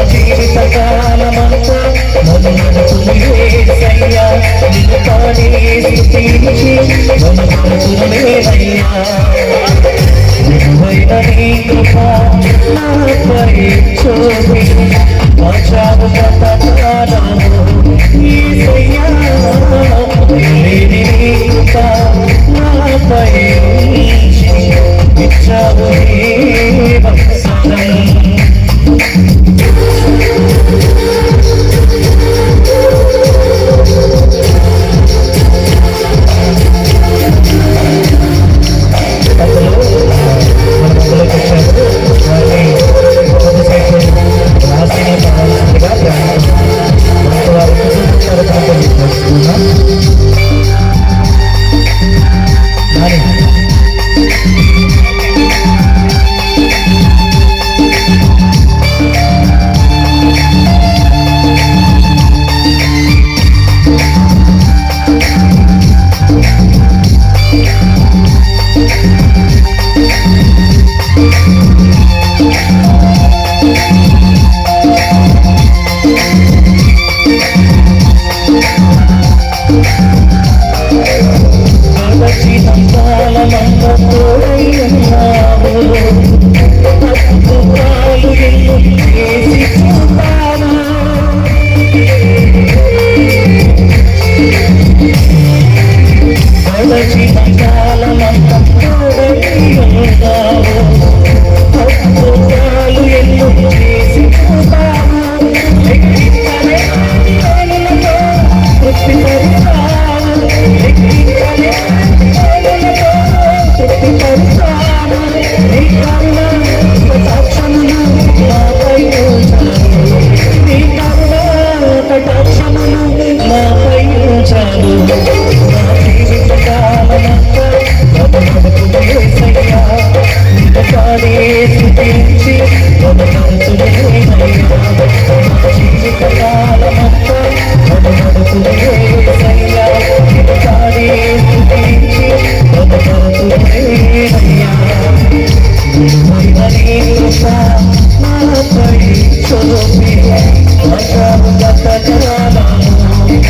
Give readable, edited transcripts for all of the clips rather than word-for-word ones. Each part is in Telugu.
జీవిత కాలమంతా నన్ను నడుపునే యేసయ్యా నిన్ను తానే స్తుతించి నన్ను నడుపునేనయ్యా నిజమైన నీ కృప నాపై చూపి నా చావు బ్రతకాలను యేసయ్యా లేని నీ కృప నాపై ఉంచి ఇచ్చావు నీ వత్సరం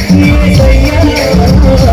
Yes, I am.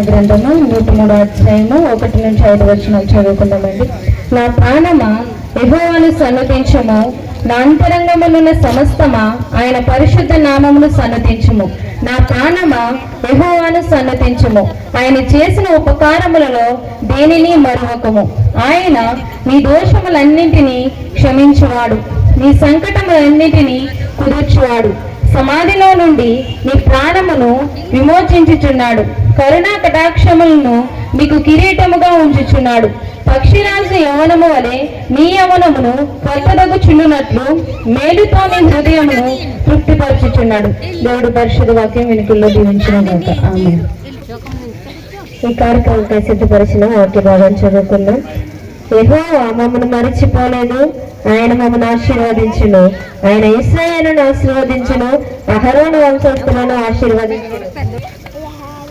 గ్రంథము 103వ అధ్యాయము 1 నుంచి 5 వచనాలు చదువుకుందామండి. నా ప్రాణమా యెహోవాను సన్నుతించుము, నా అంతరంగమునున్న సమస్తమా ఆయన పరిశుద్ధ నామమును సన్నుతించుము. నా ప్రాణమా యెహోవాను సన్నుతించుము, ఆయన చేసిన ఉపకారములలో దేనిని మరువకము. ఆయన నీ దోషములన్నింటినీ క్షమించువాడు, నీ సంకటములన్నింటినీ కుదుర్చువాడు. సమాధిలో నుండి నీ ప్రాణమును విమోచించుచున్నాడు, కరుణా కటాక్షములను మీకు కిరీటముగా ఉంచుచున్నాడు. పక్షిరాజు యవనము వలె నీ యవనమును కొత్తదగుచున్నట్లు మేలుతో నీ హృదయమును తృప్తిపరచుచున్నాడు. దేవుడు పరిశుద్ధ వాక్యం వెనుకల్లో దీవించిన గాక. ఆమేన్. ఈ కార్యక్రమంపై సిద్ధపరిచిన వాక్య భాగం చదువుకుందాం. యెహోవా మమ్మను మరిచిపోలేదు, ఆయన మమ్మను ఆశీర్వదించును. ఆయన ఇశ్రాయేలును ఆశీర్వదించును, అహరోను వంశస్థులను ఆశీర్వదించును.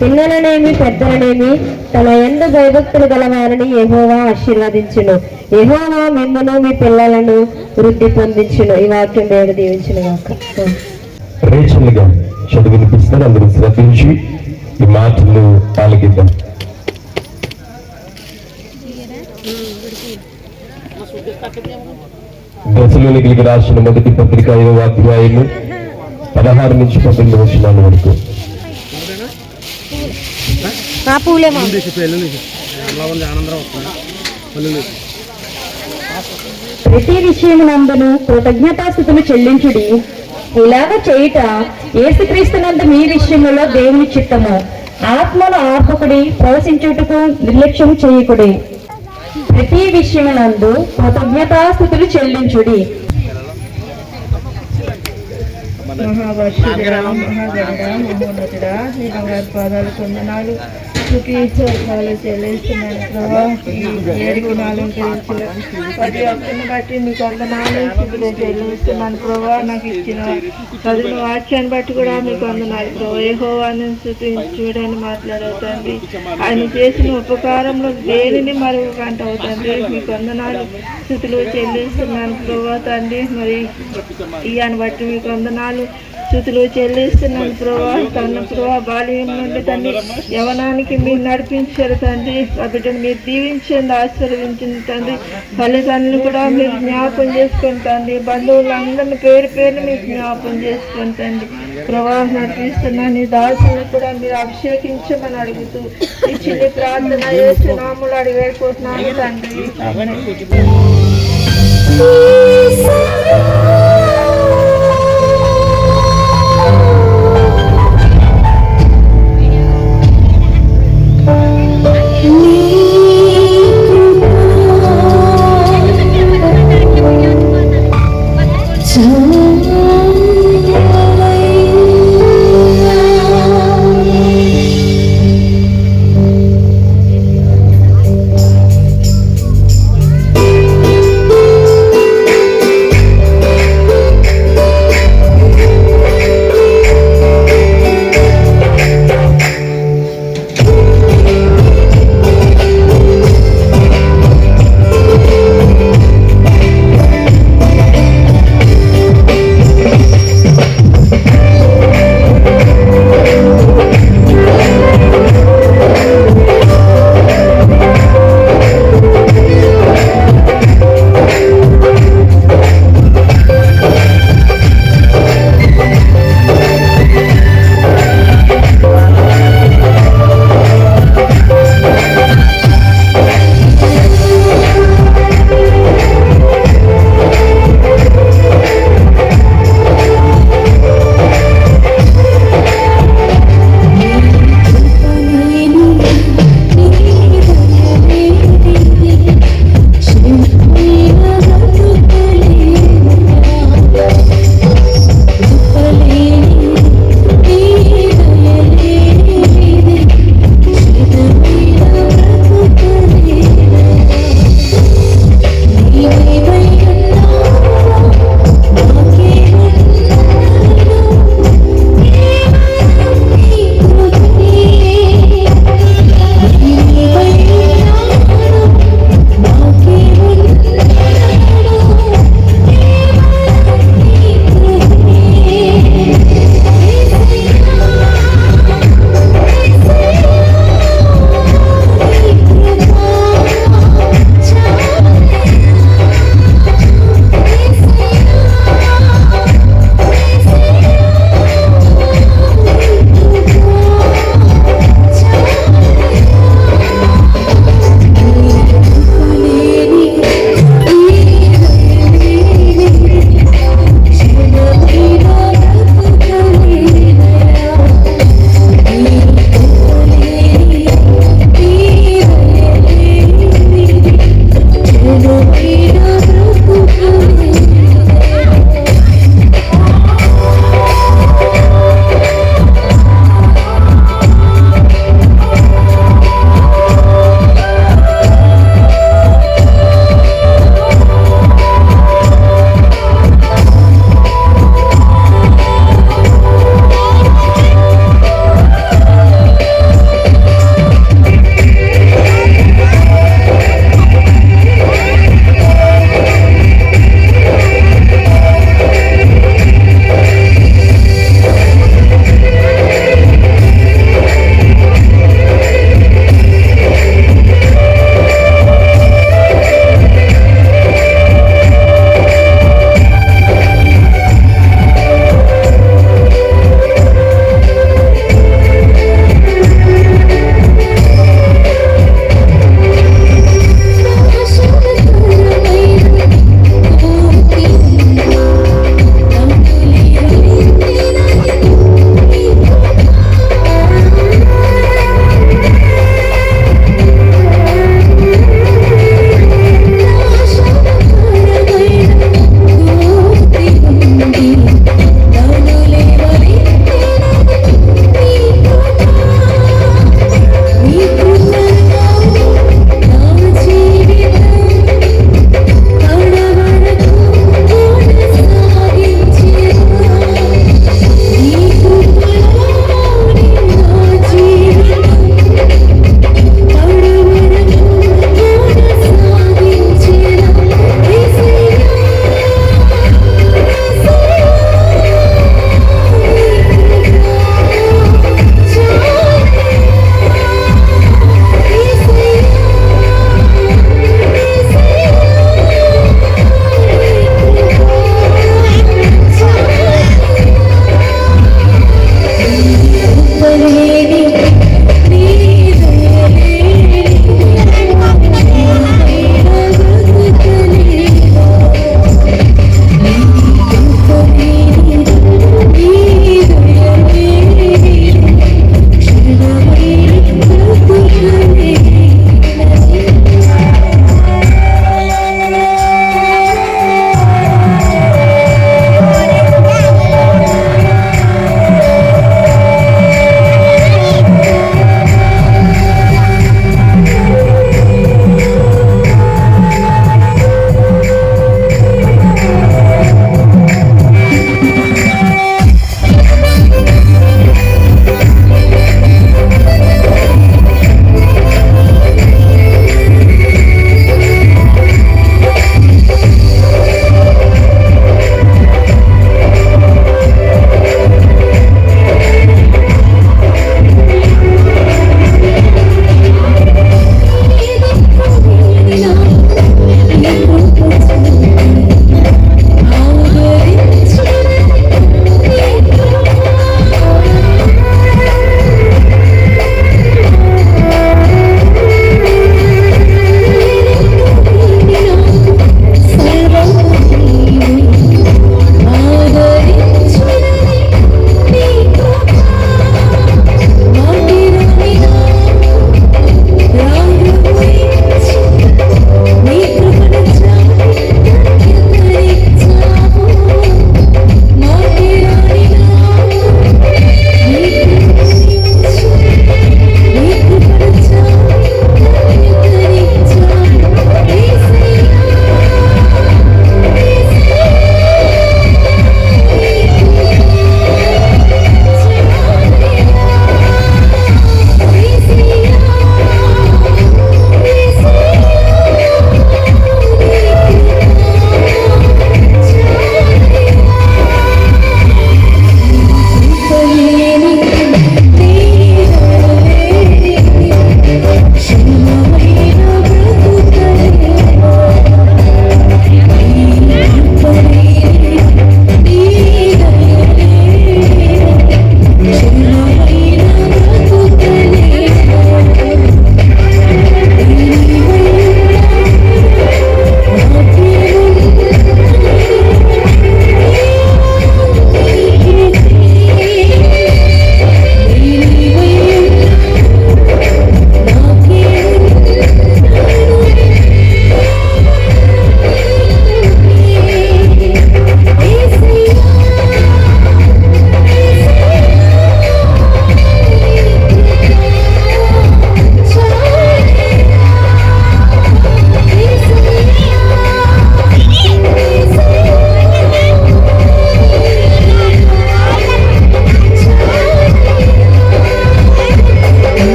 పిల్లలనేమి పెద్దలనేమి తన యందు భయభక్తులు గలవారని యెహోవా ఆశీర్వదించును. యెహోవా మిమ్మును మీ పిల్లలను వృద్ధి పొందించును. ఈ వాక్యం దేవుడు దీవించును గాక. రేచల్గా చదువు వినిపిస్తారు, అందరూ శ్రద్ధించి ఈ మాటలు ఆలకిద్దాం. దశలోనికి రాసిన మొదటి పత్రిక 5వ అధ్యాయము 16 నుంచి 19 వచనాల వరకు. ప్రతి విషయమునందును కృతజ్ఞతాస్తుతులు చెల్లించుడి. ఇలాగ చేయుట యేసుక్రీస్తునందు మీ విషయములో దేవుని చిత్తము. ఆత్మను ఆర్పకుడి, ప్రవశించుటకు నిర్లక్ష్యం చేయకుడి. ప్రతి విషయమునందు కృతజ్ఞతాస్తుతులు చెల్లించుడి. మహావర్షుడా, మహాగణుడా, మహోన్నతుడా, నీ బంగారు పాదాలు కొందనాలు స్థుతించాలు చెల్లిస్తున్నాను ప్రభా. ఈ 7 దినాలు ప్రతి ఒక్కరిని బట్టి మీకు వందనాలు స్థుతులు చెల్లిస్తున్నాను ప్రభా. నాకు ఇచ్చిన చదివిన వాక్యాన్ని బట్టి కూడా మీకు వందనాలు ప్రభా. యెహోవాను స్థుతించుడని మాట్లాడవుతుంది. ఆయన చేసిన ఉపకారంలో దేనిని మరొకంట అవుతుంది. మీకు వందనాలు స్థుతులు చెల్లిస్తున్నాను ప్రభా తండ్రి. మరి ఈయన బట్టి మీకు వందనాలు స్థుతులు చెల్లిస్తున్నాను ప్రభా. తన ప్రభా బాల్యం నుండి తండ్రి యవనానికి మీరు నడిపించారు తండ్రి. ఆ బిడ్డను మీరు దీవించండి, ఆశీర్వదించండి తండ్రి. తల్లిదండ్రులు కూడా మీరు జ్ఞాపం చేసుకొని తండ్రి. బంధువులందరినీ పేరు పేరు మీరు జ్ఞాపం చేసుకొని తండ్రి ప్రభా నడిపిస్తున్నాను. నీ దాసులు కూడా మీరు అభిషేకించమని అడుగుతూ ఈ చిన్ని ప్రార్థన యేసు నామములో అడిగి వెళ్ళిపోతున్నాను తండ్రి.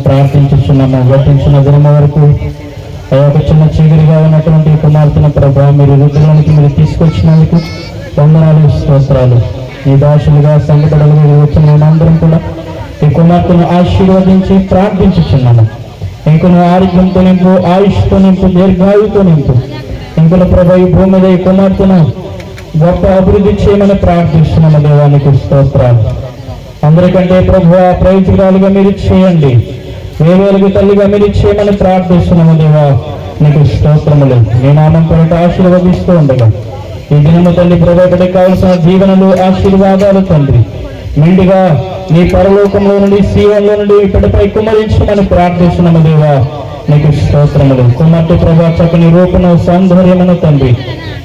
ప్రార్థించుచున్నాము. గతించిన దినం వరకు ఆ యొక్క చిన్న చీకటిగా ఉన్నటువంటి కుమార్తెను ప్రభావ మీరు వృద్ధిలోనికి మీరు తీసుకొచ్చినందుకు వందనాలు, స్తోత్రాలు. ఈ భాషలుగా సంఘటనలుగా వచ్చిన మేమందరం కూడా ఈ కుమార్తెను ఆశీర్వదించి ప్రార్థించుచున్నాము. ఇంకొన ఆరోగ్యంతో నింపు, ఆయుష్తో నింపు, దీర్ఘాయుతో నింపు. ఇంకొన ప్రభా ఈ భూమి మీద ఈ కుమార్తెను గొప్ప అభివృద్ధి చేయమని ప్రార్థిస్తున్నాము. దేవానికి స్తోత్రాలు. అందరికంటే ప్రభు ప్రయోజనాలుగా మీరు చేయండి, వేవేలుగు తల్లిగా మీరు చేయమని ప్రార్థిస్తున్నాము. దేవా నీకు స్తోత్రములు. నీ నామం కొరకు ఆశీర్వదిస్తూ ఉండగా ఈ దినము తండ్రి ప్రభావికి కావలసిన దీవెనలు, ఆశీర్వాదాలు తండ్రి మెండుగా నీ పరలోకంలో నుండి, సీవంలో నుండి ఇప్పటిపై కుమరించమని ప్రార్థిస్తున్నాము. దేవా నీకు స్తోత్రములు. కుమార్తె ప్రభా చక్కని రూపను, సౌందర్యమును తండ్రి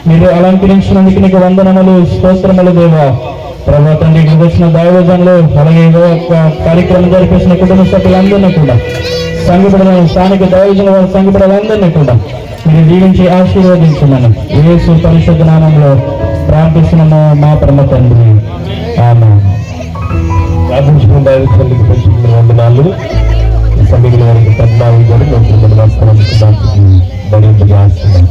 మీరు అలంకరించినందుకు నీకు వందనములు, స్తోత్రములు. దేవా ప్రభా తండ్రి ఇక్కడికి వచ్చిన దైవజనులు, అలాగే కార్యక్రమం జరిపేసిన కుటుంబ సభ్యులందరినీ కూడా, సంఘపడిన స్థానిక దైవజనుల వారి సంఘపడలందరినీ కూడా మీరు దీవించి ఆశీర్వదించమని యేసు పరిశుద్ధ నామంలో ప్రార్థిస్తున్నాము మా పరమ తండ్రి. ఆమేన్. ప్రార్థించుకున్న దైవజనులకు పరిశుద్ధ వందనాలు. ఈ సమయంలో వారికి పద్మావతి గారు మరింతగా ఆశిస్తున్నాం.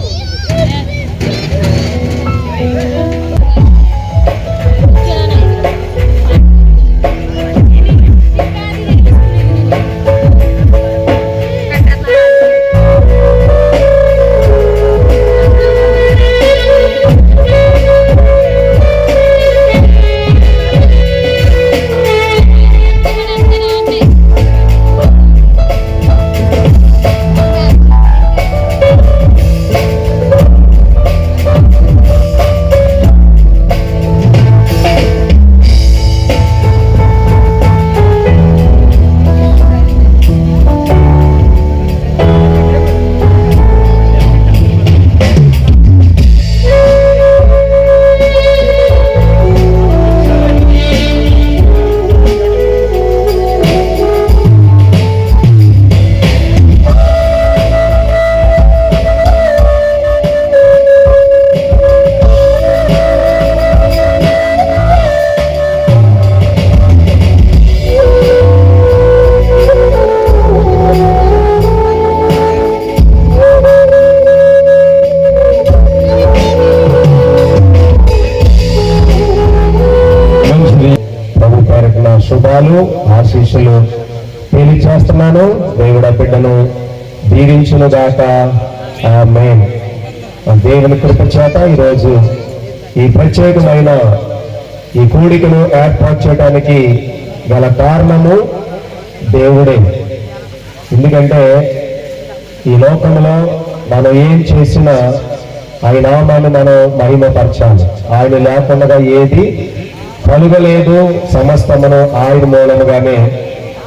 శుభాలు, ఆశీస్సులు తెలియచేస్తున్నాను. దేవుడు బిడ్డను దీవించును గాక. ఆమేన్. దేవుని కృప చేత ఈరోజు ఈ ప్రత్యేకమైన ఈ కూడికను ఏర్పాటు చేయడానికి గల కారణము దేవుడే. ఎందుకంటే ఈ లోకంలో మనం ఏం చేసినా ఆయన నామాన్ని మనం మహిమపరచాలి. ఆయన లేకుండా ఏది కలుగలేదు, సమస్తమును ఆయన మూలముగానే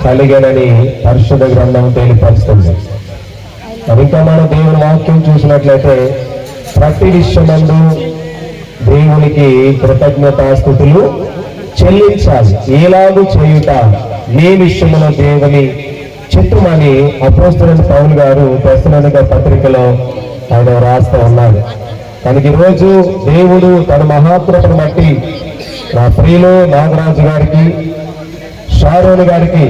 కలిగేనని పరిశుద్ధ గ్రంథం తెలియపరుస్తుంది. ఇంకా మనం దేవుని వాక్యం చూసినట్లయితే ప్రతి విషయమందు దేవునికి కృతజ్ఞతాస్తుతులు చెల్లించాలి. ఎలాగూ చేయుట నీ విషయంలో దేవుని చిత్తమని అపోస్తలుడైన పౌలు గారు తెస్సలోనిక పత్రికలో ఆయన రాస్తూ ఉన్నారు. కనుక ఈరోజు దేవుడు తన మహాకృపను బట్టి నా ప్రియులు నాగరాజు గారికి, షారోన్ గారికి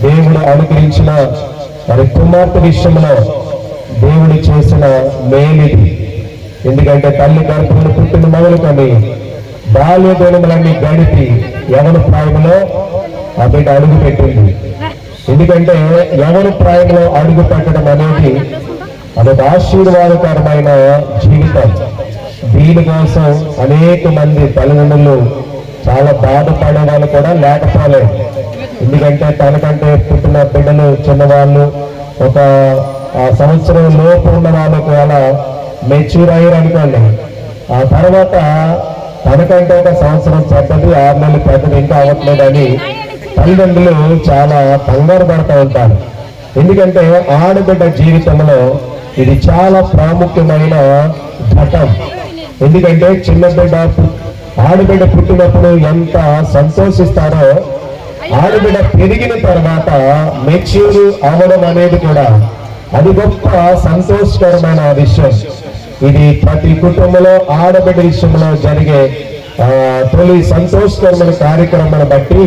దేవుడు అనుగ్రహించిన మరి కుమార్తె విషయంలో దేవుడు చేసిన మేలిది. ఎందుకంటే తల్లి గర్భంలో పుట్టిన మొదలుకొని బాల్య దినములన్నీ గడిపి యవన ప్రాయంలో ఆ బిడ్డ అడుగు పెట్టింది. ఎందుకంటే యవన ప్రాయంలో అడుగు పెట్టడం అనేది అదొక ఆశీర్వాదకరమైన జీవితం. దీనికోసం అనేక మంది తల్లిదండ్రులు చాలా బాధపడే వాళ్ళు కూడా లేకపోలేదు. ఎందుకంటే తనకంటే పుట్టిన బిడ్డలు చిన్నవాళ్ళు, ఒక సంవత్సరం లోపు ఉన్న వాళ్ళు ఒకవేళ మెచ్యూర్ అయ్యారు అనుకోండి, ఆ తర్వాత తనకంటే ఒక సంవత్సరం పెద్దది, 6 నెలలు పెద్దది ఇంకా అవ్వట్లేదని తల్లిదండ్రులు చాలా కంగారు పడుతూ ఉంటారు. ఎందుకంటే ఆడబిడ్డ జీవితంలో ఇది చాలా ప్రాముఖ్యమైన ఘట్టం. ఎందుకంటే చిన్న బిడ్డ ఆడబిడ్డ పుట్టినప్పుడు ఎంత సంతోషిస్తారో, ఆడబిడ్డ పెరిగిన తర్వాత మెచ్యూర్ అవ్వడం అనేది కూడా అది గొప్ప సంతోషకరమైన విషయం. ఇది ప్రతి కుటుంబంలో ఆడబిడ్డ విషయంలో జరిగే తొలి సంతోషకరమైన కార్యక్రమాన్ని బట్టి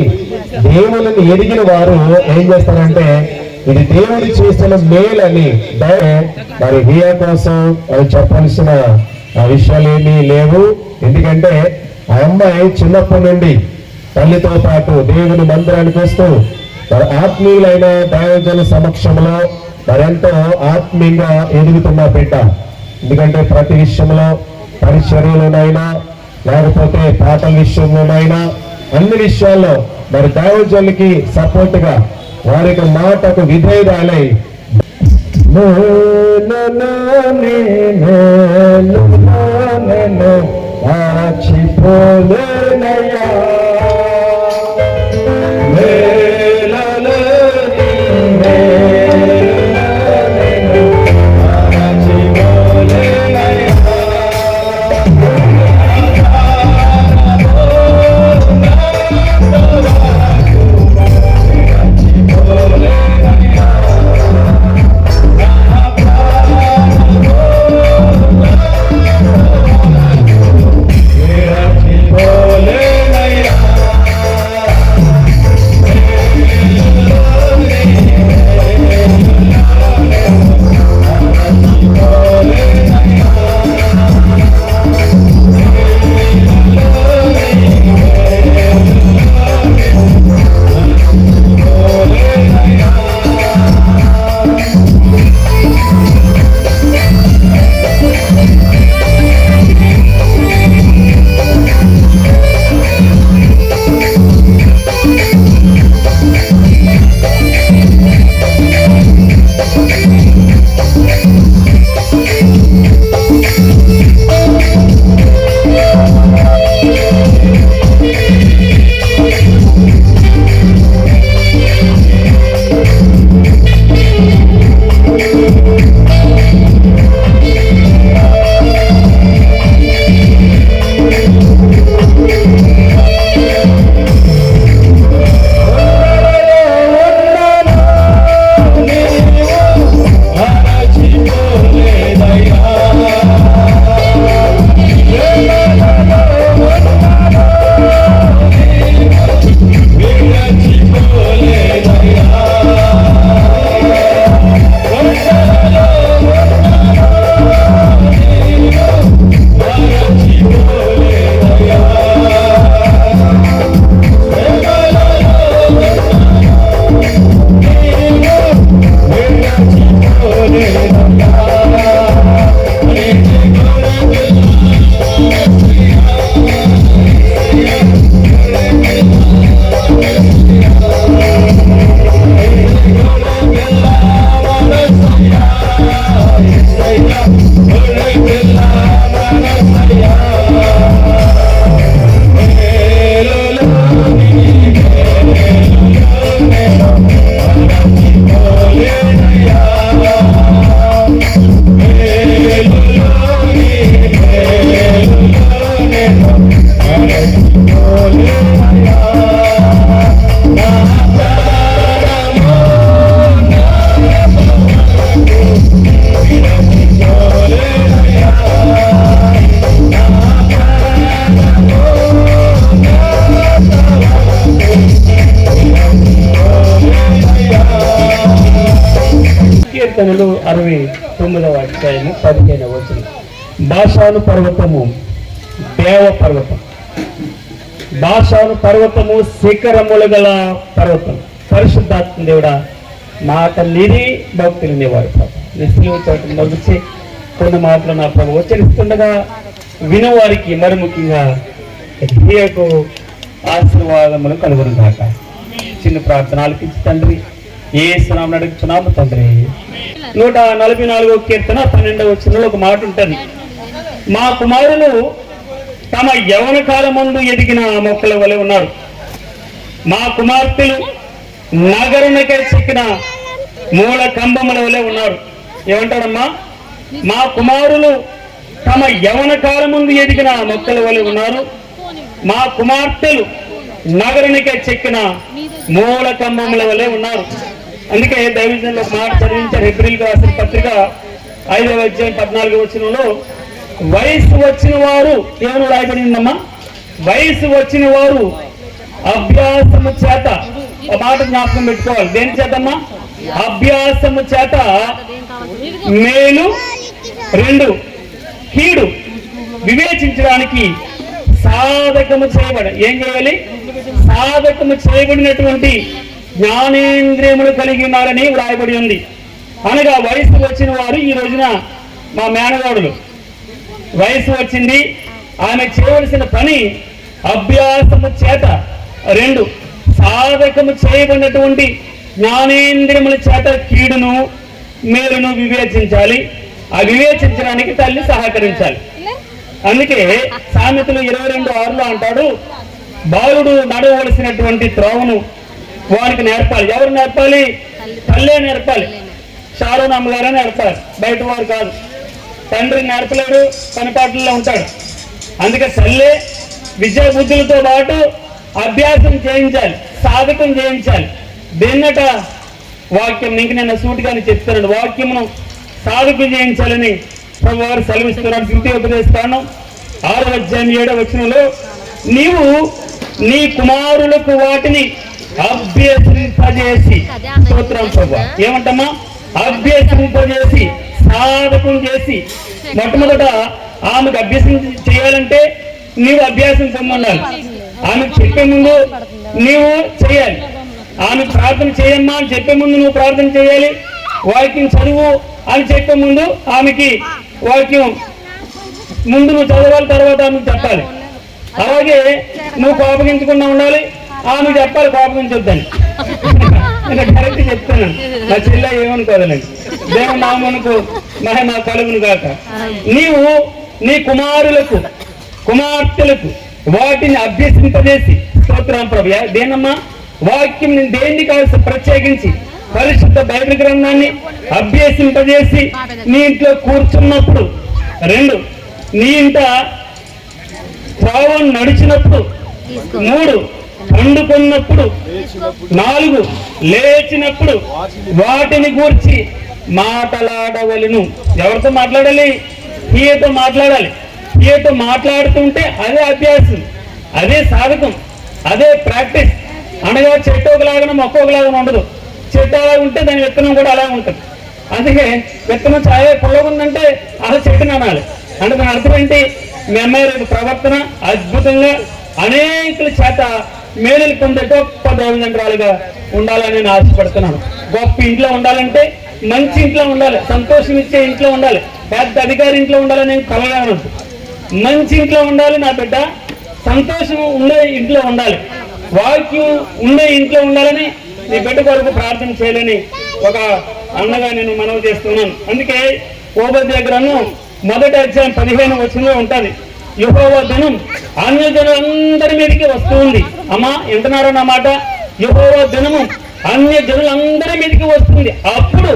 దేవుళ్ళని ఎదిగిన వారు ఏం చేస్తారంటే ఇది దేవుడు చేసిన మేలని మరి హియా కోసం అది చెప్పాల్సిన విషయాలు ఏమీ లేవు. ఎందుకంటే ఆ అమ్మాయి చిన్నప్పటి నుండి తల్లితో పాటు దేవుని మందిరానికి వస్తూ మరి ఆత్మీయులైన దైవజన సమక్షంలో మరెంతో ఆత్మీయంగా ఎదుగుతున్న బిడ్డ. ఎందుకంటే ప్రతి విషయంలో పరిచర్యలోనైనా లేకపోతే పాటల విషయంలోనైనా అన్ని విషయాల్లో మరి దైవజనులకి సపోర్ట్ గా వారికి మాటకు విధేయురాలై ఆచిపోలేనయ్యా కీర్తనలు 69వ అధ్యాయము 15వ వచనం. బాషాను పర్వతము దేవ పర్వతం, బాషాను పర్వతము శిఖరములు గల పర్వతం. పరిశుద్ధాత్మ దేవుడా మాట నిధి భక్తులు నివాడు నిశ్చయం చోట నవ్వుచి కొన్ని మాటలు నా ప్రభు ఉచ్చరిస్తుండగా వినువారికి మరి ముఖ్యంగా హియకు ఆశీర్వాదములు కలుగునుగాక. చిన్న ప్రార్థన ఆలకించి తండ్రి యేసు నామమున అడుగుచున్నాము తండ్రి. 144వ కీర్తన 12వ వచనంలో ఒక మాట ఉంటుంది. మా కుమారులు తమ యవన కాలమందు ఎదిగిన మొక్కల వలె ఉన్నారు, మా కుమార్తెలు నగరునికై చిక్కిన మూల కంబముల వలె ఉన్నారు. ఏమంటాడమ్మా? మా కుమారులు తమ యవన కాలమందు ఎదిగిన మొక్కల వలె ఉన్నారు, మా కుమార్తెలు నగరునికై చెక్కిన మూల కంబముల వలె ఉన్నారు. అందుకే దైవజనులు ఒక మాట చదివించారు. హెబ్రీయులకు రాసిన పత్రిక 5వ అధ్యాయం 14వ వచనంలో వయసు వచ్చిన వారు ఏమని రాయబడిందమ్మా? వయసు వచ్చిన వారు అభ్యాసము చేత, ఆ మాట జ్ఞాపకం పెట్టుకోవాలి. దేని చేతమ్మా? అభ్యాసము చేత మేలు 2 కీడు వివేచించడానికి సాధకము చేయబడి ఏం చేయాలి? సాధకము చేయబడినటువంటి జ్ఞానేంద్రియములు కలిగి ఉన్నారని వ్రాయబడి ఉంది. అనగా వయసు వచ్చిన వారు ఈ రోజున మా మేనగాడులు వయసు వచ్చింది, ఆమె చేయవలసిన పని అభ్యాసము చేత 2 సాధకము చేయబడినటువంటి జ్ఞానేంద్రియముల చేత కీడును మేలును వివేచించాలి. ఆ వివేచించడానికి తల్లి సహకరించాలి. అందుకే సామెతలు 22:6 అంటాడు, బాలుడు నడవలసినటువంటి త్రోవను వానికి నేర్పాలి. ఎవరు నేర్పాలి? తల్లే నేర్పాలి. షారోన్ అమ్మగారే నేర్పాలి, బయట వారు కాదు. తండ్రి నేర్పలేడు, పనిపాట్లలో ఉంటాడు. అందుకే తల్లే విద్యా బుద్ధులతో పాటు అభ్యాసం చేయించాలి, సాధకం చేయించాలి. దేన్నట? వాక్యం. ఇంక నేను సూటిగానే చెప్తున్నాను, వాక్యమును సాధకం చేయించాలని ప్రభువారు సెలవిస్తున్నాడు. ద్వితీయోపదేశకాండం 6:7 నీవు నీ కుమారులకు వాటిని అభ్యసింపజేసి, స్తోత్రం ప్రభు. ఏమంటమ్మా? అభ్యసింపజేసి సాధకం చేసి. మొట్టమొదట ఆమెకు అభ్యసం చేయాలంటే నీవు అభ్యాసం పొందాలి. ఆమెకు చెప్పే ముందు నీవు చేయాలి. ఆమెకు ప్రార్థన చేయమ్మా అని చెప్పే ముందు నువ్వు ప్రార్థన చేయాలి. వాక్యం చదువు అని చెప్పే ముందు ఆమెకి వాక్యం ముందు నువ్వు చదవాలి, తర్వాత ఆమెకు చెప్పాలి. అలాగే నువ్వు కోపగించకుండా ఉండాలి, ఆమెకు చెప్పాలి కోపగించొద్దని. నేను కరెక్ట్ చెప్తాను, నా చెల్ల ఏమనుకోవాలండి, దేవుని నామమునకు మహిమ కలుగును గాక. నీవు నీ కుమారులకు కుమార్తెలకు వాటిని అభ్యసింపజేసి, స్తోత్రం ప్రభు. దేనమ్మా? వాక్యం దేన్ని కావాల్సి ప్రత్యేకించి పరిశుద్ధ బైబిల్ గ్రంథాన్ని అభ్యసింపజేసి నీ ఇంట్లో కూర్చున్నప్పుడు, 2 నీ ఇంట త్రోవను నడిచినప్పుడు, 3 పండుకున్నప్పుడు, 4 లేచినప్పుడు వాటిని గూర్చి మాట్లాడవలను. ఎవరితో మాట్లాడాలి? ఈయతో మాట్లాడాలి. ఈయతో మాట్లాడుతుంటే అదే అభ్యాసం, అదే సాధకం, అదే ప్రాక్టీస్. అనగా చెట్టు ఒకలాగా మొక్క ఒకలాగా ఉండదు. చెట్టు అలా ఉంటే దాని విత్తనం కూడా అలా ఉంటుంది. అందుకే విత్తనం చాయే పొలగుందంటే అలా చెట్టుని అనాలి. అంటే దాని అర్థం ఏంటి? మీ అమ్మాయి రేపు ప్రవర్తన అద్భుతంగా అనేకుల చేత మేలులు పొందే గొప్ప దైవజనురాలుగా ఉండాలని నేను ఆశపడుతున్నాను. గొప్ప ఇంట్లో ఉండాలంటే మంచి ఇంట్లో ఉండాలి, సంతోషం ఇచ్చే ఇంట్లో ఉండాలి, పెద్ద అధికారి ఇంట్లో ఉండాలని నేను కలగాను. మంచి ఇంట్లో ఉండాలి నా బిడ్డ, సంతోషం ఉండే ఇంట్లో ఉండాలి, వాక్యం ఉండే ఇంట్లో ఉండాలని నీ బిడ్డ కొరకు ప్రార్థన చేయాలని ఒక అన్నగా నేను మనవి చేస్తున్నాను. అందుకే ఓబద్య గ్రంథం 1:15 ఉంటుంది. యెహోవా ధనం అన్యజనులందరి మీదకి వస్తూ ఉంది. అమ్మా వింటున్నారా నా మాట? యెహోవా ధనము అన్యజనులందరి మీదకి వస్తుంది. అప్పుడు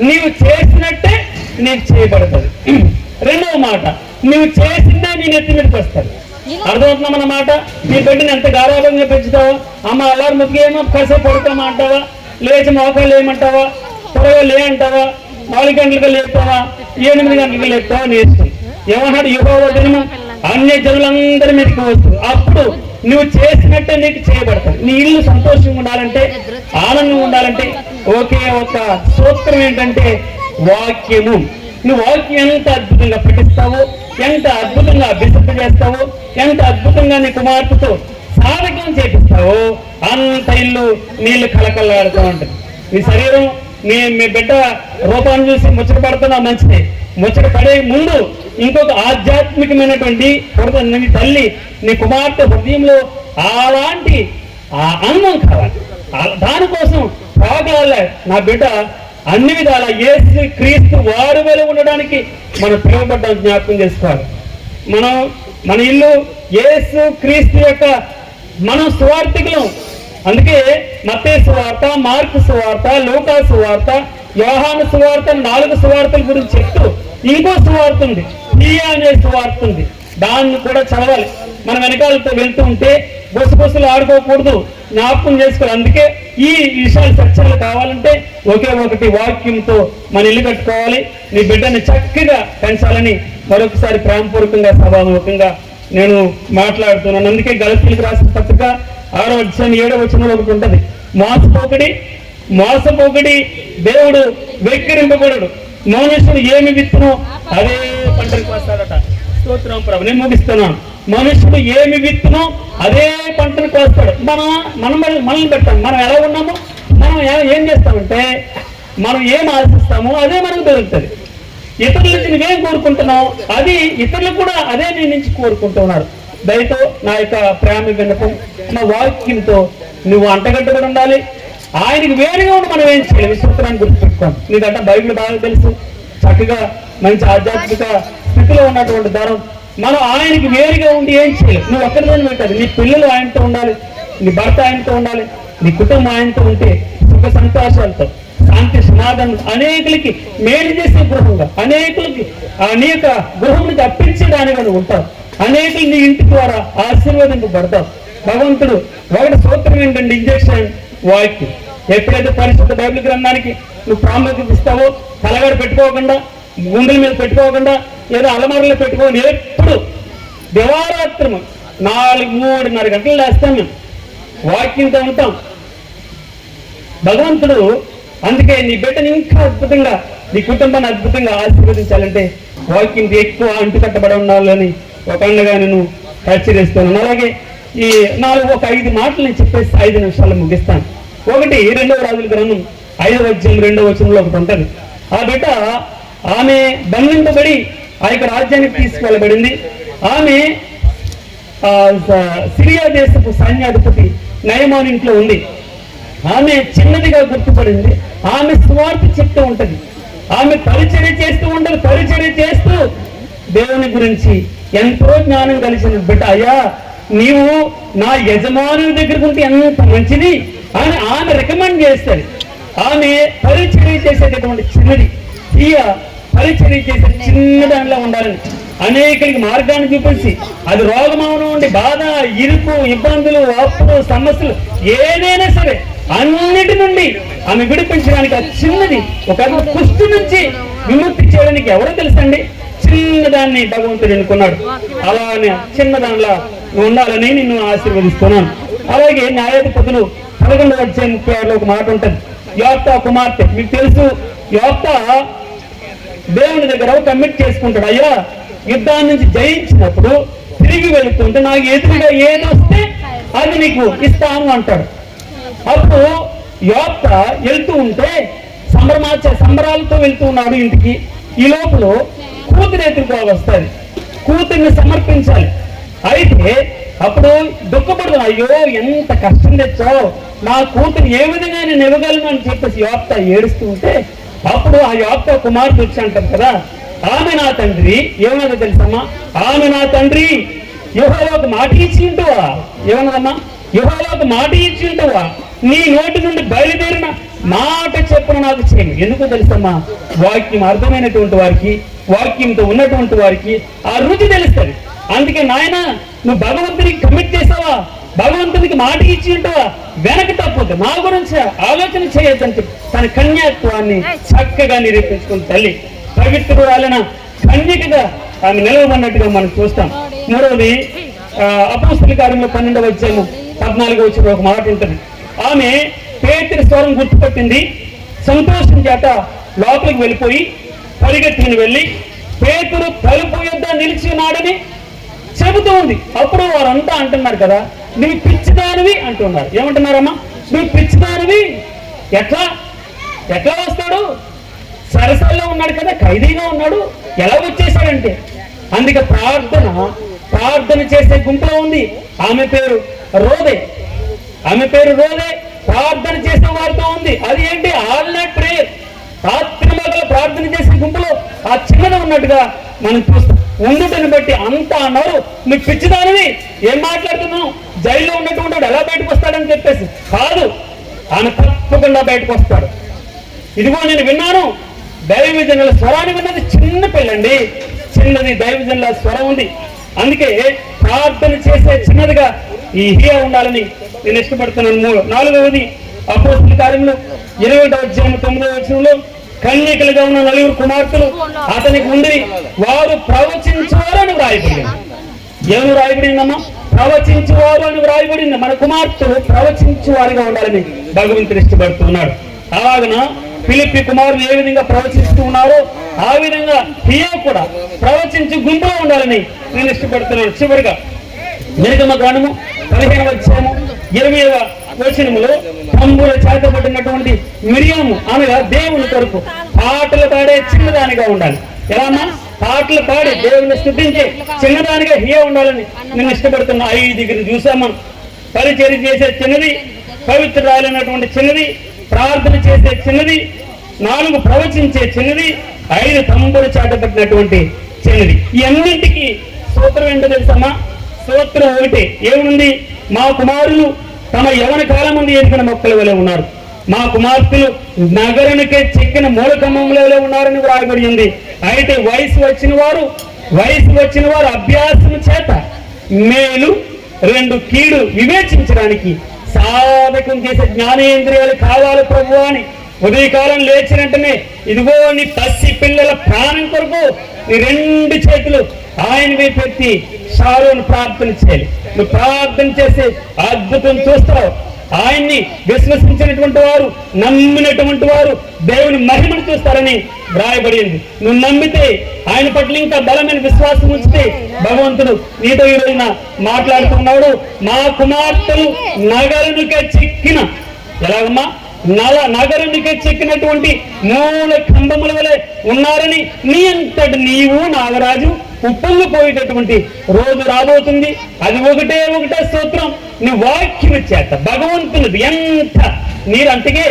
నీవు చేసినట్టే నీకు చేయబడుతుంది. 2వ మాట, నువ్వు చేసిందే నీ నెత్తి మీదకి వస్తుంది. అర్థమవుతున్నామన్న మాట? నీ బిడ్డని ఎంత గారాభంగా పెంచుతావో, అమ్మ అల్లారు ముఖ్యమో కాసేపు పడుకోమా అంటావా, లేచి మోకాలు ఏమంటావా, త్వరగా లే అంటావా, 4 గంటలకు లేపుతావా, 8 గంటలకు లేపుతావా నేర్చుకుని. ఏమన్నాడు? యెహోవా ధనము అన్య జనులందరి మీదకి వస్తుంది. అప్పుడు నువ్వు చేసినట్టే నీకు చేయబడతాడు. నీ ఇల్లు సంతోషంగా ఉండాలంటే, ఆనందంగా ఉండాలంటే ఒకే ఒక సూత్రం ఏంటంటే వాక్యము. నువ్వు వాక్యం ఎంత అద్భుతంగా పఠిస్తావో, ఎంత అద్భుతంగా అభ్యసింప చేస్తావో, ఎంత అద్భుతంగా నీ కుమార్తెతో సాధకం చేపిస్తావో అంత ఇల్లు నీళ్లు కలకల్లాడుతూ ఉంటుంది. నీ శరీరం మీ బిడ్డ రూపాన్ని చూసి ముచ్చట పడుతున్నా మంచిదే. ముచ్చట పడే ముందు ఇంకొక ఆధ్యాత్మికమైనటువంటి నీ తల్లి, నీ కుమార్తె హృదయంలో అలాంటి ఆనందం కావాలి. దానికోసం ప్రాగాలే నా బిడ్డ అన్ని విధాల యేసు క్రీస్తు వారు వేలు ఉండడానికి మనం పిలువబడ్డ జ్ఞాపకం చేసుకోవాలి. మన ఇల్లు యేసు క్రీస్తు యొక్క మనం సువార్థికులం. అందుకే మత్తయి సువార్త, మార్కు సువార్త, లూకా సువార్త, యోహాను సువార్త 4 సువార్తల గురించి చెప్తూ ఇంకో సువార్త ఉంది, హియా అనే సువార్త ఉంది. దాన్ని కూడా చదవాలి. మన వెనకాలతో వెళ్తూ ఉంటే గుసగుసలు ఆడుకోకూడదు, జ్ఞాపకం చేసుకోవాలి. అందుకే ఈ విషయాలు చర్చలు కావాలంటే ఒకే ఒకటి వాక్యంతో మన ఇల్లు కట్టుకోవాలి. నీ బిడ్డని చక్కగా పెంచాలని మరొకసారి ప్రేమపూర్వకంగా సభాముఖంగా నేను మాట్లాడుతున్నాను. అందుకే గలతీయులకు రాసిన పత్రిక 6వ అధ్యాయం 7వ వచనంలో ఒకటి ఉంటుంది, మోసపోకడి, మోసపోకడి, దేవుడు వెక్కిరింపబడడు. మనుషుడు ఏమి విత్తును అదే పంటకు వస్తాడట. స్తోత్రం ప్రభు. నేను ముగిస్తున్నాను. మనుషుడు ఏమి విత్తును అదే పంటను కోస్తాడు. మనల్ని పెట్టాం. మనం ఎలా ఉన్నామో మనం ఏం చేస్తామంటే మనం ఏం ఆశిస్తామో అదే మనకు దొరుకుతుంది. ఇతరుల నుంచి నువ్వేం కోరుకుంటున్నావు అది ఇతరులు కూడా అదే నీ నుంచి కోరుకుంటున్నారు. దయతో నా యొక్క ప్రేమ విన్నపం, నా వాక్యంతో నువ్వు అంటగట్టుబడి ఉండాలి. ఆయనకి వేరుగా ఉండి మనం ఏం చేయాలి? విశ్వత్రాన్ని గుర్తుపెట్టుకోండి. నీకంటే బైబిల్ బాగా తెలుసు, చక్కగా మంచి ఆధ్యాత్మిక స్థితిలో ఉన్నటువంటి ధరం. మనం ఆయనకి వేరుగా ఉండి ఏం చేయాలి? నువ్వు ఒక్కరిదాన్ని పెట్టాలి. నీ పిల్లలు ఆయనతో ఉండాలి, నీ భర్త ఆయనతో ఉండాలి, నీ కుటుంబం ఆయనతో ఉంటే సుఖ సంతోషాలతో శాంతి సమాధానం అనేకులకి మేలు చేసే గృహంగా, అనేకులకి అనేక గృహమునికి అప్పించడానికి నువ్వు ఉంటావు. అనేకులు నీ ఇంటి ద్వారా ఆశీర్వదింపబడతావు. భగవంతుడు ఒకటి సూత్రం ఏంటంటే ఇంజక్షన్ వాక్యం. ఎప్పుడైతే పరిశుద్ధ బైబిల్ గ్రంథానికి నువ్వు ప్రాముఖ్యత ఇస్తావో తలగడ పెట్టుకోకుండా, గుండెల మీద పెట్టుకోకుండా, ఏదో అలమారలో పెట్టుకోని ఎప్పుడు దివారాత్రము 4-3:30 గంటలు లేస్తాం. మేము వాక్యంతో ఉంటాం. భగవంతుడు అందుకే నీ బిడ్డని ఇంకా అద్భుతంగా, నీ కుటుంబాన్ని అద్భుతంగా ఆశీర్వదించాలంటే వాక్యం ఎక్కువ అంటుకట్టబడి ఉండాలని ఒక అన్నగా నేను హెచ్చరిస్తున్నాను. అలాగే ఈ 5 మాటలు నేను చెప్పేసి 5 నిమిషాలు ముగిస్తాను. ఒకటి 2వ రాజుల గ్రంథం 5వ అధ్యాయం 2వ వచనంలో ఒకటి ఉంటుంది. ఆ బిడ్డ ఆమె బంధింపబడి ఆ యొక్క రాజ్యానికి తీసుకెళ్ళబడింది. ఆమె సిరియా దేశపు సైన్యాధిపతి నయమాను ఇంట్లో ఉంది. ఆమె చిన్నదిగా గుర్తుపడింది. ఆమె స్వార్థ చెప్తూ ఉంటది. ఆమె పరిచర్య చేస్తూ ఉంటది. పరిచర్య చేస్తూ దేవుని గురించి ఎంతో జ్ఞానం కలిసిన బిడ్డ, అయ్యా నీవు నా యజమానుల దగ్గరకు ఉంటే ఎంత మంచిది అని ఆమె రికమెండ్ చేస్తుంది. ఆమె పరిచర్య చేసేటటువంటి చిన్నది, పరిచర్య చేసే చిన్నదానిలో ఉండాలని అనేకులకి మార్గాన్ని చూపించి, అది రోగమౌన ఉండి బాధ, ఇరుకు, ఇబ్బందులు, అప్పులు, సమస్యలు ఏదైనా సరే అన్నిటి నుండి ఆమె విడిపించడానికి ఆ చిన్నది ఒక కుష్టి నుంచి విముక్తి చేయడానికి ఎవరో తెలుసండి? చిన్నదాన్ని భగవంతుడు ఎన్నుకున్నాడు. అలానే చిన్నదానిలా ఉండాలని నిన్ను ఆశీర్వదిస్తున్నాను. అలాగే న్యాయాధిపతులు 11వ అధ్యాయం 36లో ఒక మాట ఉంటుంది. యోప్తా కుమార్తె, మీకు తెలుసు, యోప్తా దేవుని దగ్గర కమిట్ చేసుకుంటాడు. అయ్యా యుద్ధాన్ని నుంచి జయించినప్పుడు తిరిగి వెళుతుంటే నాకు ఎదురుగా ఏది వస్తే అది నీకు ఇస్తాను అంటాడు. అప్పుడు యోప్తా వెళ్తూ ఉంటే సంబరాలతో వెళ్తూ ఉన్నాడు ఇంటికి. ఈ లోపల కూతురు ఎదురుకోవాలి వస్తుంది. కూతుర్ని సమర్పించాలి. అయితే అప్పుడు దుఃఖపడుతున్నా, అయ్యో ఎంత కష్టం తెచ్చావు, నా కూతురు ఏ విధంగా నేను ఇవ్వగలను అని చెప్పేసి యోప్తా ఏడుస్తూ ఉంటే, అప్పుడు ఆ యోప్తా కుమార్తె వచ్చి అంటారు కదా, ఆమె నా తండ్రి. ఏమన్నదో తెలుసమ్మా? ఆమె నా తండ్రి యెహోవాకు మాట ఇచ్చి ఉంటువా. ఏమన్నదమ్మా? యెహోవాకు మాట ఇచ్చి ఉంటువా, నీ నోటి నుండి బయలుదేరిన మాట చెప్పున నాకు చేయను. ఎందుకో తెలుసమ్మా? వాక్యం అర్థమైనటువంటి వారికి, వాక్యంతో ఉన్నటువంటి వారికి ఆ రుచి తెలుస్తుంది. అందుకే నాయన నువ్వు భగవంతునికి కమిట్ చేసావా, భగవంతునికి మాట ఇచ్చి ఉంటావా, వెనక తప్పదు, నా గురించి ఆలోచన చేయొద్దంటే తన కన్యాత్వాన్ని చక్కగా నిరూపించుకుని తల్లి పవిత్రురాలైన కన్యకగా ఆమె నిలవమన్నట్టుగా మనం చూస్తాం. మూడవది అపోస్తల కార్యంలో 12వ అధ్యాయం 14వ వచనంలో ఒక మాట ఉంటుంది. ఆమె పేతురు స్వరం గుర్తుపట్టింది. సంతోషం చేత లోపలికి వెళ్ళిపోయి పరిగెత్తుకుని వెళ్ళి పేతురు తలుపు యొద్ద నిలిచి ఉన్నాడని చెబుతూ ఉంది. అప్పుడు వారంతా అంటున్నారు కదా, నువ్వు పిచ్చిదానివి అంటున్నారు. ఏమంటున్నారమ్మా? నువ్వు పిచ్చిదానివి, ఎట్లా వస్తాడు? సరసల్లో ఉన్నాడు కదా, ఖైదీగా ఉన్నాడు, ఎలా వచ్చేసాడంటే. అందుకే ప్రార్థన చేసే గుంపులో ఉంది. ఆమె పేరు రోదే. ప్రార్థన చేసే వారితో ఉంది. అది ఏంటి? All night prayer. రాత్రి మొదలు ప్రార్థన చేసే గుంపులో ఆ చిన్నది ఉన్నట్టుగా మనం చూస్తాం. ఉండుటని బట్టి అంతా అన్నారు, నువ్వు పిచ్చిదానివి, ఏం మాట్లాడుతున్నావు, జైల్లో ఉన్నటువంటి ఎలా బయటకు వస్తాడని చెప్పేసి. కాదు, ఆయన తప్పకుండా బయటకు వస్తాడు. ఇదిగో నేను విన్నాను, దైవజనుల స్వరాన్ని విన్నది చిన్న పిల్లండి, చిన్నది దైవజనుల స్వరం ఉంది. అందుకే ప్రార్థన చేసే చిన్నదిగా ఈ హియా ఉండాలని నేను ఇష్టపడుతున్నాను. 4వది అపోస్తల కార్యములు 20వ అధ్యాయం 9వ వచనంలో కన్యకలుగా ఉన్న 4 కుమార్తెలు అతనికి ఉండి వారు ప్రవచించువారు అని వ్రాయబడింది. ఏమి వ్రాయబడిందమ్మా? ప్రవచించువారు అని వ్రాయబడింది. మన కుమార్తెలు ప్రవచించువారుగా ఉండాలని భగవంతుడు ఇష్టపడుతున్నాడు. అలాగన ఫిలిప్పి కుమారులు ఏ విధంగా ప్రవచిస్తూ ఉన్నారో ఆ విధంగా హియా కూడా ప్రవచించి గుంపులో ఉండాలని నేను ఇష్టపడుతున్నాను. చివరిగా నిర్గమ గ్రంథము 15వ అధ్యాయము 20వ వచనములో తంబుర చేతబడినటువంటి మిరియాము అనగా దేవుని కొరకు పాటలు పాడే చిన్నదానిగా ఉండాలి. ఎలా పాటలు పాడి దేవుని స్తుతించే చిన్నదానిగా హియా ఉండాలని నేను ఇష్టపడుతున్నా. 5 చూసాము. పరిచర్య చేసే చిన్నది, పవిత్రురాలైనటువంటి చిన్నది, ప్రార్థన చేసే చిన్నది, 4 ప్రవచించే చిన్నది, 5 తంబుర చేతబడినటువంటి చిన్నది. ఈ అన్నింటికి సూత్రం ఏంటో తెలుసమ్మా? సూత్రం ఒకటి ఏముంది? మా కుమారులు తమ యవన కాలం ముందు ఎదిగిన మొక్కల వలె ఉన్నారు, మా కుమార్తెలు నగరునికే చెక్కిన మూలకమ్మంలో ఉన్నారని వ్రాయబడి ఉంది. అయితే వయసు వచ్చిన వారు అభ్యాసం చేత మేలు 2 కీడు వివేచించడానికి సాధకం చేసే జ్ఞానేంద్రియాలు కావాలి ప్రభు అని ఉదయకాలం లేచిన వెంటనే ఇదిగో నీ పసి పిల్లల ప్రాణం కొరకు నీ 2 చేతులు ఆయన వైపు ఎత్తి షారోను ప్రార్థన చేయాలి. నువ్వు ప్రార్థన చేసి అద్భుతం చూస్తావు. ఆయన్ని విశ్వసించినటువంటి వారు, నమ్మినటువంటి వారు దేవుని మహిమను చూస్తారని వ్రాయబడింది. నువ్వు నమ్మితే, ఆయన పట్ల ఇంకా బలమైన విశ్వాసం ఉంచితే భగవంతుడు నీతో ఈ రోజున మాట్లాడుతున్నాడు. మా కుమార్తెలు నగరునికే చెక్కిన, ఎలాగమ్మా? నగరునికే చెక్కినటువంటి మూల కంబముల వలె ఉన్నారని నీ అంతటి నీవు నాగరాజు ఉప్పొంగిపోయేటటువంటి రోజు రాబోతుంది. అది ఒకటే స్తోత్రం. నీ వాక్యం చేత భగవంతునిది ఎంత నీరు అంతకే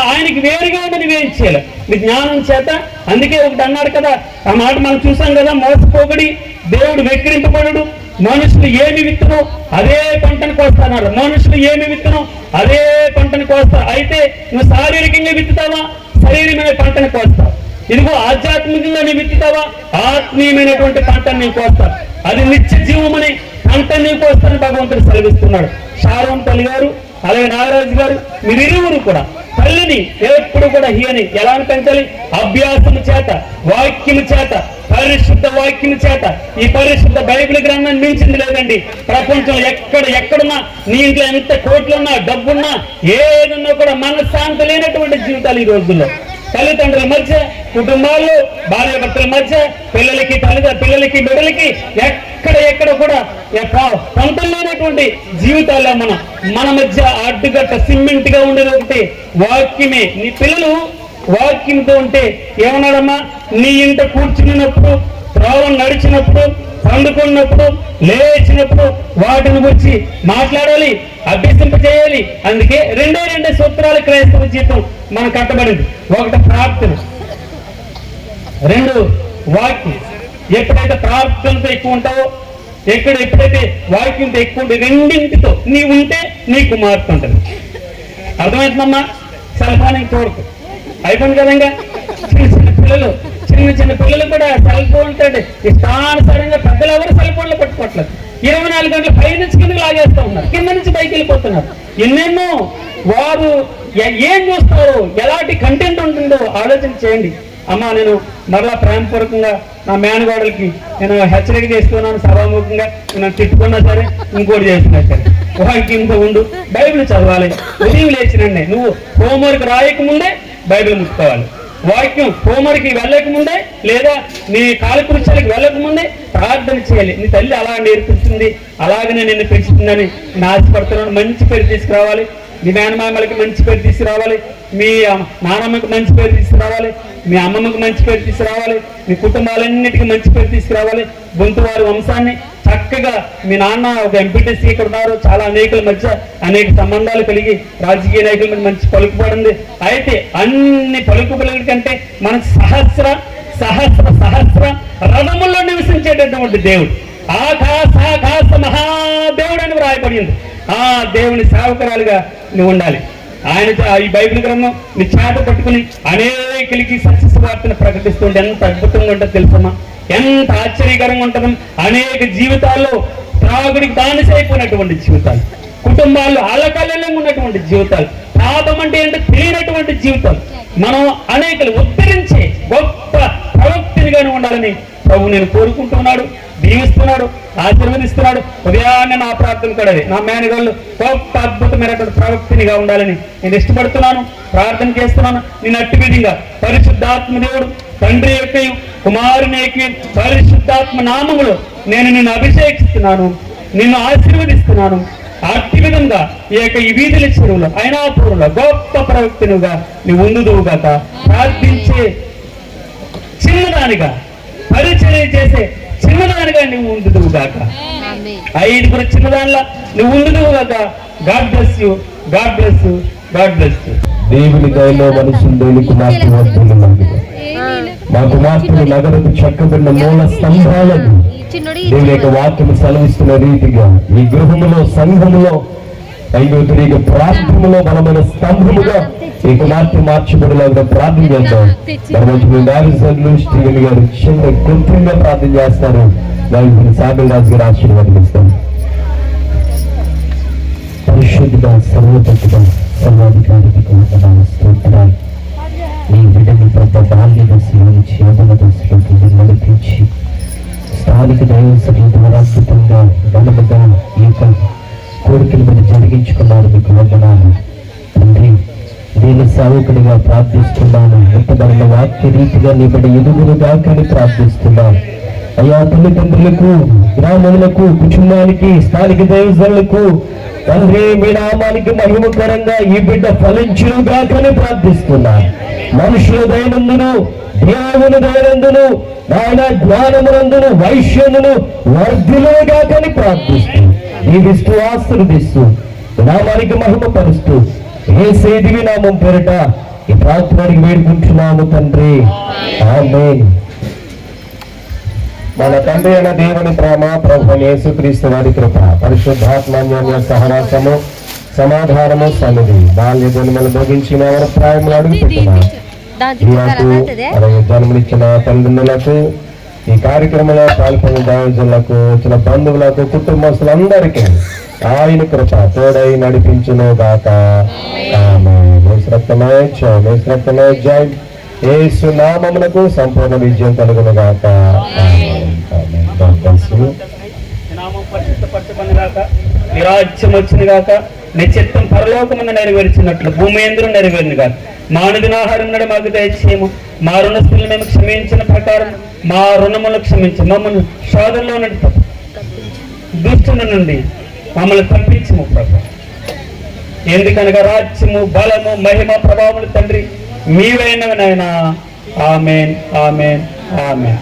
ఆయనకి వేరుగా నువ్వేం చేయాలి? నీ జ్ఞానం చేత. అందుకే ఒకటి అన్నాడు కదా, ఆ మాట మనం చూసాం కదా, మోసపోకడి, దేవుడు వెక్కిరింపబడు, మనుషులు ఏమి విత్తనో అదే పంటను కోస్తాన్నారు. మనుషులు ఏమి విత్తనో అదే పంటను కోస్తా. అయితే నువ్వు శారీరకంగా విత్తుతావా? శరీరమైన పంటను కోస్తావు. ఇదిగో ఆధ్యాత్మికంగా నీ విత్తుతావా? ఆత్మీయమైనటువంటి పంటను నీకు కోస్తా. అది నిత్య జీవమని పంట నీకు వస్తానని భగవంతుడు సెలవిస్తున్నాడు. షారోన్ తల్లి గారు, అలాగే నాగరాజు గారు, మీరిరువురు కూడా తల్లిని ఎప్పుడు కూడా హియని ఎలా పెంచాలి? అభ్యాసము చేత, వాక్యము చేత, పరిశుద్ధ వాక్యము చేత. ఈ పరిశుద్ధ బైబిల్ గ్రంథాన్ని మించింది లేదండి ప్రపంచంలో. ఎక్కడున్నా, నీ ఇంట్లో ఎంత కోట్లున్నా, డబ్బున్నా, ఏదున్నా కూడా మనశ్శాంతి లేనటువంటి జీవితాలు ఈ రోజుల్లో. తల్లిదండ్రుల మధ్య, కుటుంబాల్లో, భార్యాభర్తల మధ్య, పిల్లలకి బిడ్డలకి ఎక్కడ కూడా పంటలు లేనటువంటి జీవితాల్లో మన మధ్య అడ్డుగట్ట సిమెంట్ గా ఉండేది ఒకటి వాక్యమే. నీ పిల్లలు వాక్యంతో ఉంటే ఏమన్నాడమ్మా? నీ ఇంట కూర్చున్నప్పుడు, త్రోవ నడిచినప్పుడు, పండుకున్నప్పుడు, లేచినప్పుడు వాటిని గురించి మాట్లాడాలి, అభ్యసింప చేయాలి. అందుకే 2 సూత్రాలు క్రైస్తవ జీవితం మనం కట్టబడింది. 1 ప్రార్థన, 2 వాక్యం. ఎప్పుడైతే ప్రార్థనతో ఎక్కువ ఉంటావో, ఎప్పుడైతే వాక్యంతో ఎక్కువ ఉంటుంది, 2 నీవు ఉంటే నీ కుమార్తె ఉంటుంది. అర్థమవుతుందమ్మా? సెల్ఫోన్ చూడకు, అయిపోయింది కదంగా. చిన్న పిల్లలు కూడా సెల్ ఫోన్ ఇష్టానుసారంగా, పెద్దలు ఎవరు సెల్ ఫోన్లో పట్టుకోవట్లేదు. 24 గంటలు పై నుంచి కిందకి లాగేస్తూ ఉన్నారు, కింద నుంచి పైకి వెళ్ళిపోతున్నారు. ఎన్నెన్నో వారు ఏం చూస్తారు, ఎలాంటి కంటెంట్ ఉంటుందో ఆలోచన చేయండి. అమ్మా, నేను మరలా ప్రేమపూర్వకంగా నా మేనగోడలకి నేను హెచ్చరిక చేస్తున్నాను. సభాముఖంగా నేను తిట్టుకున్నా సరే, ఇంకోటి చేస్తున్నా సరే, వాక్యంతో ఉండు, బైబిల్ చదవాలి. ఉదయం లేచినండి నువ్వు హోంవర్క్ రాయకముందే బైబిల్ ముట్టుకోవాలి. వాక్యం హోంవర్క్కి వెళ్ళకముందే, లేదా నీ కాలకృత్యాలకు వెళ్ళకముందే ప్రార్థన చేయాలి. నీ తల్లి అలా నేర్పిస్తుంది, అలాగనే నిన్ను పెంచుతుందని నేను ఆశపడుతున్నాను. మంచి పేరు తీసుకురావాలి. మీ మేనమామలకి మంచి పేరు తీసుకురావాలి, మీ నానమ్మకి మంచి పేరు తీసుకురావాలి, మీ అమ్మమ్మకి మంచి పేరు తీసుకురావాలి, మీ కుటుంబాలన్నిటికీ మంచి పేరు తీసుకురావాలి. గొంతువారి వంశాన్ని చక్కగా, మీ నాన్న ఒక ఎంపీటీసీ ఇక్కడ ఉన్నారు, చాలా అనేకుల మధ్య అనేక సంబంధాలు కలిగి రాజకీయ నాయకుల మీద మంచి పలుకుబడింది. అయితే అన్ని పలుకుబడుల కంటే మనకు సహస్ర రథముల్లో నివసించేటటువంటి దేవుడు, ఆకాశ మహాదేవుడు అని వ్రాయబడింది. ఆ దేవుని సేవకురాలుగా నువ్వు ఉండాలి. ఆయన ఈ బైబిల్ గ్రంథం నీ చేత పట్టుకుని అనేకులకి సత్యవార్తను ప్రకటిస్తుంటే ఎంత అద్భుతంగా ఉంటుందో తెలుసమ్మా, ఎంత ఆశ్చర్యకరంగా ఉంటుందో. అనేక జీవితాల్లో త్రాగుడికి బానిసైపోయినటువంటి జీవితాలు, కుటుంబాల్లో అలకల్లంగా ఉన్నటువంటి జీవితాలు, పాపం అంటే ఏంటో తెలియనటువంటి జీవితాలు, మనం అనేకలు ఉద్ధరించే గొప్ప ప్రవక్తినిగానే ఉండాలని ప్రభు నేను కోరుకుంటున్నాడు. దీవిస్తున్నాడు, ఆశీర్వదిస్తున్నాడు. ఉదయాన్నే నా ప్రార్థన కూడా అది, నా మేనగాళ్ళు గొప్ప అద్భుతమైనటువంటి ప్రవక్తినిగా ఉండాలని నేను ఇష్టపడుతున్నాను, ప్రార్థన చేస్తున్నాను. నేను అట్టి విధంగా పరిశుద్ధాత్మ దేవుడు తండ్రి యొక్క కుమారుని యొక్క పరిశుద్ధాత్మ నామములో నేను నిన్ను అభిషేకిస్తున్నాను, నిన్ను ఆశీర్వదిస్తున్నాను. అట్టి విధంగా ఈ వీధుల చెరువులో అయినాపురంలో గొప్ప ప్రవక్తినిగా నీవు ఉందుదువుగాక. ప్రార్థించే చిన్నదానిగా, పరిచర్య చేసే చిన్నదానిగా నువ్వు ఉందుదువుగాక. 5 చిన్నదానిలా నువ్వు ఉందుదువుగాక. God bless you, God bless you, God bless you. దేవుని దయలో మనసుండేని కుమార్తె వర్ధులు మా కుమార్తెలు నగరకు చక్కబడిన మూల స్తంభాలను దేవుని యొక్క వాక్యము సెలవిస్తున్న రీతిగా ఈ గృహములో, సంఘములో, తిరిగి ప్రార్థనలో బలమైన స్తంభముగా ఈ కుమార్తె మార్చబడిలాగా ప్రార్థన చేద్దాం. స్టీవెన్ గారు చిన్న కృత్యంగా ప్రార్థన చేస్తారు. వారికి సాబిల్ రాజు గారు ఆశీర్వాదం. పరిశుద్ధిగా, సర్వోన్నతుగా, సర్వాధికారికి స్తోత్రాలు. నీ బిడ్డని పెద్ద బాల్య దశలో నుంచి యవ్వన దశలోకి నడిపించి స్థానిక దైవసభ ద్వారా అద్భుతంగా బలముగా ఈ యొక్క కోరికలు మీరు జరిగించుకున్నారు. మీకు వందనాలు తండ్రి. నేను సేవకుడిగా ప్రార్థిస్తున్నాను. ఎంతబడిన వాక్య రీతిగా నీ బిడ్డ ఎదుగులు దాకని ప్రార్థిస్తున్నాను. అయ్యా తల్లిదండ్రులకు, గ్రామములకు, కుటుంబానికి, స్థానిక దైవజనులకు తండ్రి మీ నామానికి మహిమకరంగా ఈ బిడ్డ ఫలించుగాకని ప్రార్థిస్తున్నాను. మనుషుల దైనందును, దేవుని దైనందును, ఆయన జ్ఞానమునందును, వైశ్యమును వర్ధిలుగాకని ప్రార్థిస్తూ దీవిస్తూ ఆశీర్వదిస్తూ నామానికి మహిమపరుస్తూ యేసు దివ్య నామం పేరిట ఈ ప్రార్థనకి వేడుకుంటున్నాము తండ్రి. ఆమేన్. మన తండ్రి అయిన దేవుని ప్రేమ, ప్రభు యేసుక్రీస్తు వారి కృప, పరిశుద్ధాత్మ సహవాసము, సమాధానము, సన్నిధి బాల్య జన్మలు భోగించిన ప్రాయములు అడుగుతున్నాము. జన్మనిచ్చిన తల్లిదండ్రులకు, ఈ కార్యక్రమంలో పాల్గొన్న దైవజనులకు, వచ్చిన బంధువులకు, కుటుంబస్తులందరికీ ఆయన కృప తోడై నడిపించును గాక. జై యేసు నామమునకు సంపూర్ణ విజయం కలుగును గాక. నామం పరిశుద్ధపరచబడును గాక. నీ రాజ్యం వచ్చిన గాక. నీ చిత్తం పరలోకమున నెరవేర్చినట్లు భూమి యందు నెరవేరును గాక. మా అనుదినాహారం నాడు మాకు దయచేయము. మా రుణస్తులను మేము క్షమించిన ప్రకారం మా రుణములను క్షమించు. మమ్మల్ని శోధనలో దుష్టుల నుండి మమ్మల్ని తప్పించము ప్రభు. ఎందుకనగా రాజ్యము, బలము, మహిమ, ప్రభావములు తండ్రి మీవైనవి నాయనా. ఆమేన్, ఆమేన్, ఆమేన్.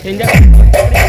ఏం చేస్తా